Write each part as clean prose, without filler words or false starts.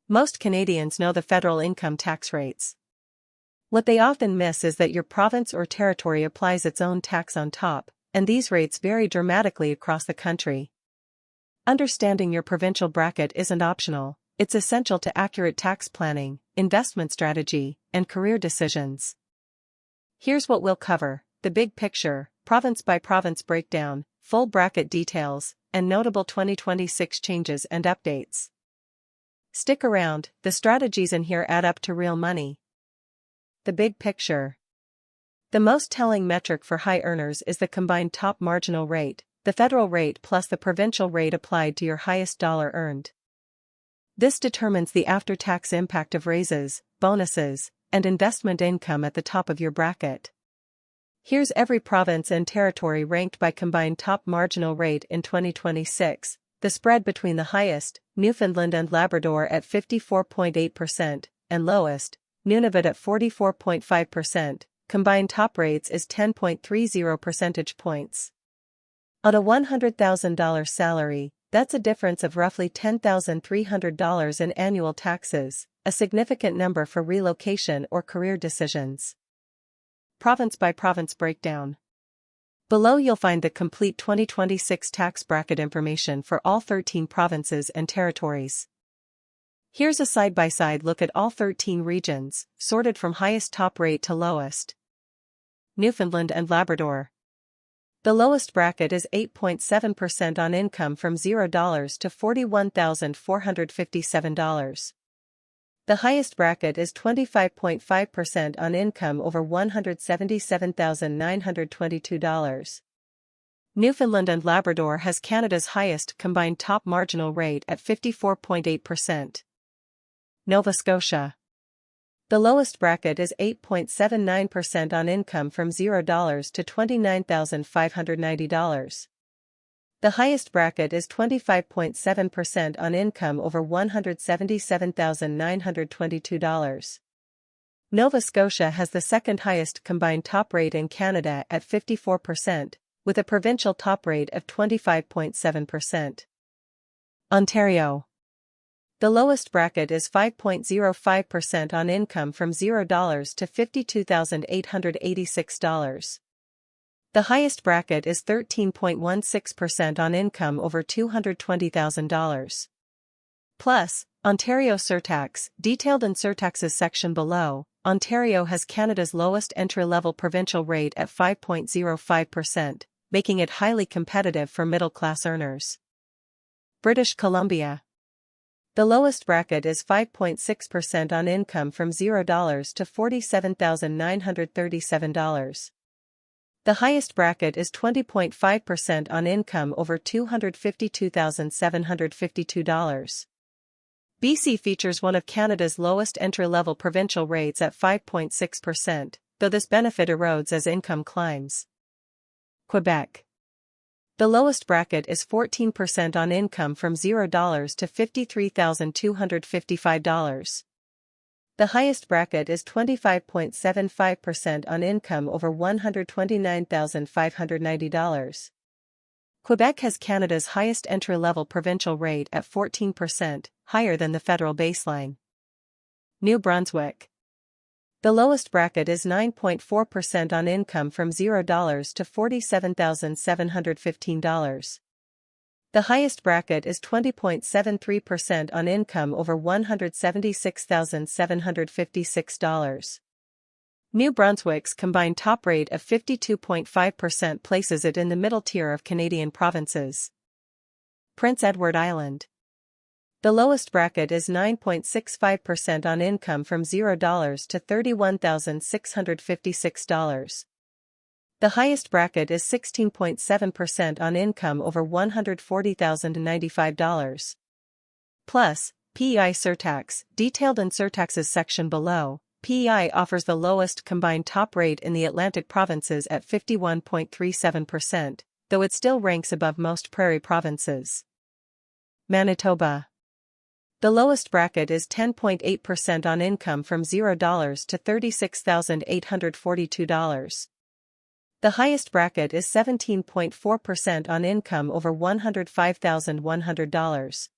Most Canadians know the federal income tax rates. What they often miss is that your province or territory applies its own tax on top, and these rates vary dramatically across the country. Understanding your provincial bracket isn't optional, it's essential to accurate tax planning, investment strategy, and career decisions. Here's what we'll cover: the big picture, province-by-province breakdown, full bracket details, and notable 2026 changes and updates. Stick around, the strategies in here add up to real money. The big picture. The most telling metric for high earners is the combined top marginal rate, the federal rate plus the provincial rate applied to your highest dollar earned. This determines the after-tax impact of raises, bonuses, and investment income at the top of your bracket. Here's every province and territory ranked by combined top marginal rate in 2026, the spread between the highest, Newfoundland and Labrador at 54.8%, and lowest, Nunavut at 44.5%, combined top rates is 10.30 percentage points. On a $100,000 salary, that's a difference of roughly $10,300 in annual taxes, a significant number for relocation or career decisions. Province-by-province breakdown. Below you'll find the complete 2026 tax bracket information for all 13 provinces and territories. Here's a side-by-side look at all 13 regions, sorted from highest top rate to lowest. Newfoundland and Labrador. The lowest bracket is 8.7% on income from $0 to $41,457. The highest bracket is 25.5% on income over $177,922. Newfoundland and Labrador has Canada's highest combined top marginal rate at 54.8%. Nova Scotia. The lowest bracket is 8.79% on income from $0 to $29,590. The highest bracket is 25.7% on income over $177,922. Nova Scotia has the second highest combined top rate in Canada at 54%, with a provincial top rate of 25.7%. Ontario. The lowest bracket is 5.05% on income from $0 to $52,886. The highest bracket is 13.16% on income over $220,000. Plus, Ontario surtax, detailed in Surtaxes section below, Ontario has Canada's lowest entry-level provincial rate at 5.05%, making it highly competitive for middle-class earners. British Columbia. The lowest bracket is 5.6% on income from $0 to $47,937. The highest bracket is 20.5% on income over $252,752. BC features one of Canada's lowest entry-level provincial rates at 5.6%, though this benefit erodes as income climbs. Quebec. The lowest bracket is 14% on income from $0 to $53,255. The highest bracket is 25.75% on income over $129,590. Quebec has Canada's highest entry-level provincial rate at 14%, higher than the federal baseline. New Brunswick. The lowest bracket is 9.4% on income from $0 to $47,715. The highest bracket is 20.73% on income over $176,756. New Brunswick's combined top rate of 52.5% places it in the middle tier of Canadian provinces. Prince Edward Island. The lowest bracket is 9.65% on income from $0 to $31,656. The highest bracket is 16.7% on income over $140,095. Plus, PEI surtax, detailed in Surtaxes section below, PEI offers the lowest combined top rate in the Atlantic provinces at 51.37%, though it still ranks above most prairie provinces. Manitoba. The lowest bracket is 10.8% on income from $0 to $36,842. The highest bracket is 17.4% on income over $105,100.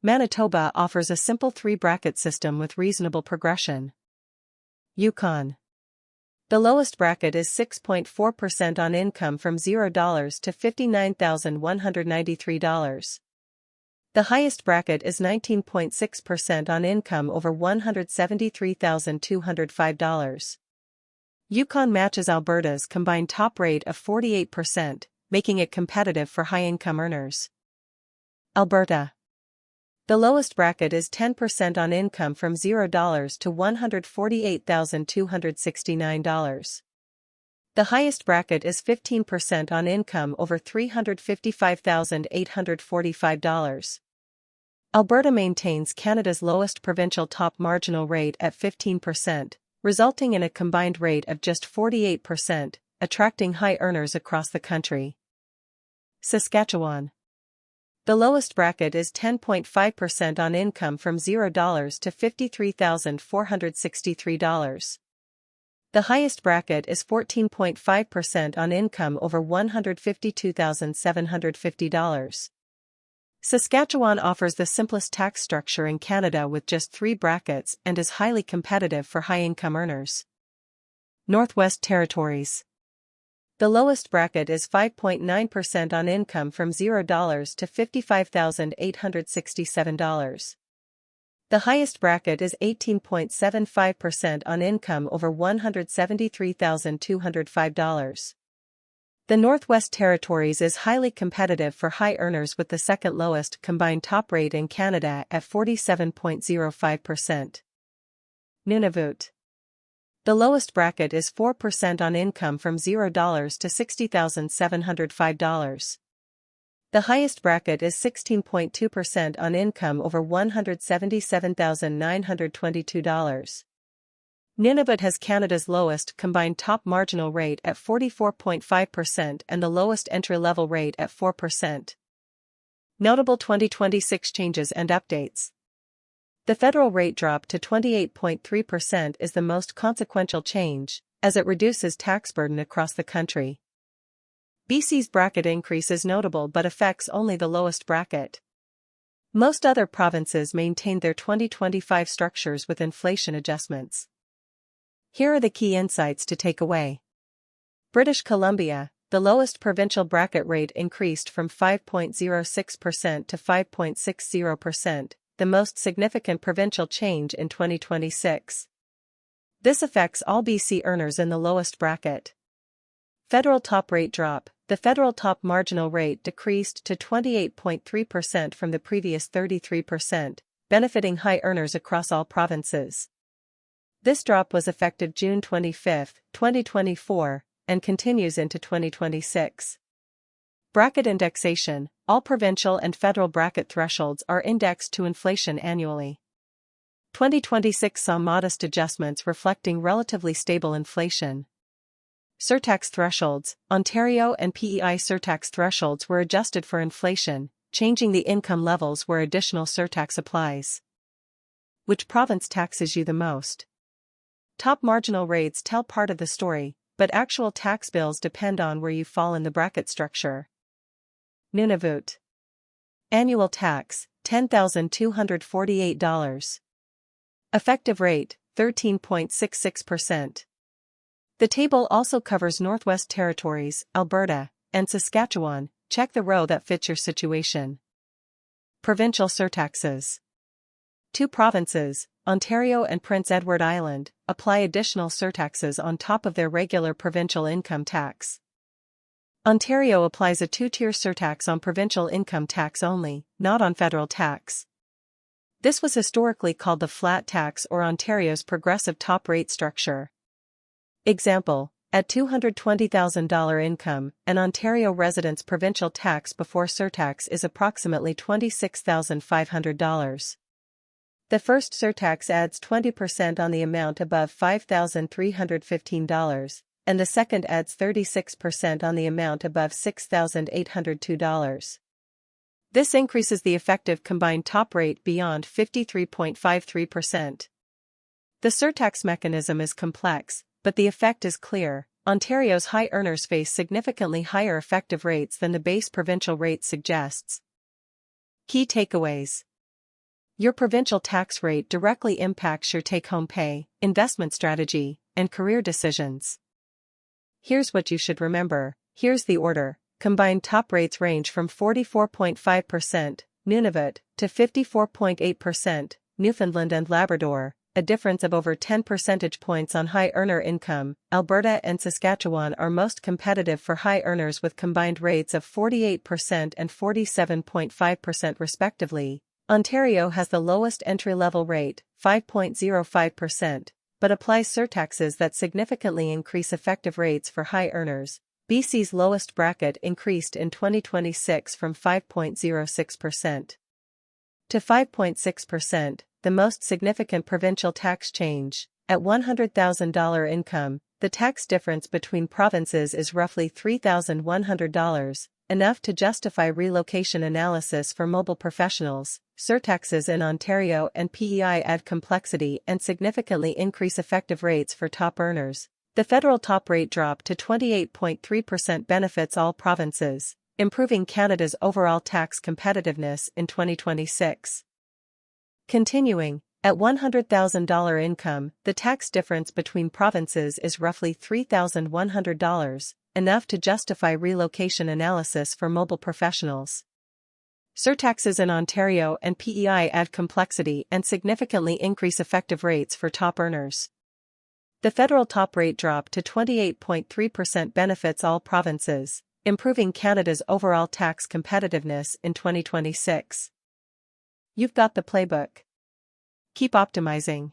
Manitoba offers a simple three-bracket system with reasonable progression. Yukon. The lowest bracket is 6.4% on income from $0 to $59,193. The highest bracket is 19.6% on income over $173,205. Yukon matches Alberta's combined top rate of 48%, making it competitive for high-income earners. Alberta. The lowest bracket is 10% on income from $0 to $148,269. The highest bracket is 15% on income over $355,845. Alberta maintains Canada's lowest provincial top marginal rate at 15%, resulting in a combined rate of just 48%, attracting high earners across the country. Saskatchewan. The lowest bracket is 10.5% on income from $0 to $53,463. The highest bracket is 14.5% on income over $152,750. Saskatchewan offers the simplest tax structure in Canada with just 3 brackets and is highly competitive for high-income earners. Northwest Territories. The lowest bracket is 5.9% on income from $0 to $55,867. The highest bracket is 18.75% on income over $173,205. The Northwest Territories is highly competitive for high earners with the second lowest combined top rate in Canada at 47.05%. Nunavut. The lowest bracket is 4% on income from $0 to $60,705. The highest bracket is 16.2% on income over $177,922. Nunavut has Canada's lowest combined top marginal rate at 44.5% and the lowest entry-level rate at 4%. Notable 2026 changes and updates. The federal rate drop to 28.3% is the most consequential change, as it reduces tax burden across the country. BC's bracket increase is notable but affects only the lowest bracket. Most other provinces maintain their 2025 structures with inflation adjustments. Here are the key insights to take away. British Columbia, the lowest provincial bracket rate increased from 5.06% to 5.60%. The most significant provincial change in 2026. This affects all BC earners in the lowest bracket. Federal top rate drop. The federal top marginal rate decreased to 28.3% from the previous 33%, benefiting high earners across all provinces. This drop was effective June 25, 2024, and continues into 2026. Bracket indexation. All provincial and federal bracket thresholds are indexed to inflation annually. 2026 saw modest adjustments reflecting relatively stable inflation. Surtax thresholds. Ontario and PEI surtax thresholds were adjusted for inflation, changing the income levels where additional surtax applies. Which province taxes you the most? Top marginal rates tell part of the story, but actual tax bills depend on where you fall in the bracket structure. Nunavut. Annual tax, $10,248. Effective rate, 13.66%. The table also covers Northwest Territories, Alberta, and Saskatchewan. Check the row that fits your situation. Provincial surtaxes. 2 provinces, Ontario and Prince Edward Island, apply additional surtaxes on top of their regular provincial income tax. Ontario applies a 2-tier surtax on provincial income tax only, not on federal tax. This was historically called the flat tax or Ontario's progressive top rate structure. Example, at $220,000 income, an Ontario resident's provincial tax before surtax is approximately $26,500. The first surtax adds 20% on the amount above $5,315. And the second adds 36% on the amount above $6,802. This increases the effective combined top rate beyond 53.53%. The surtax mechanism is complex, but the effect is clear. Ontario's high earners face significantly higher effective rates than the base provincial rate suggests. Key takeaways. Your provincial tax rate directly impacts your take-home pay, investment strategy, and career decisions. Here's what you should remember. Here's the order. Combined top rates range from 44.5%, Nunavut, to 54.8%, Newfoundland and Labrador, a difference of over 10 percentage points on high earner income. Alberta and Saskatchewan are most competitive for high earners with combined rates of 48% and 47.5% respectively. Ontario has the lowest entry-level rate, 5.05%, but applies surtaxes that significantly increase effective rates for high earners. BC's lowest bracket increased in 2026 from 5.06% to 5.6%, the most significant provincial tax change. At $100,000 income, the tax difference between provinces is roughly $3,100, enough to justify relocation analysis for mobile professionals. Surtaxes in Ontario and PEI add complexity and significantly increase effective rates for top earners. The federal top rate drop to 28.3% benefits all provinces, improving Canada's overall tax competitiveness in 2026. Continuing, at $100,000 income, the tax difference between provinces is roughly $3,100, enough to justify relocation analysis for mobile professionals. Surtaxes in Ontario and PEI add complexity and significantly increase effective rates for top earners. The federal top rate drop to 28.3% benefits all provinces, improving Canada's overall tax competitiveness in 2026. You've got the playbook. Keep optimizing.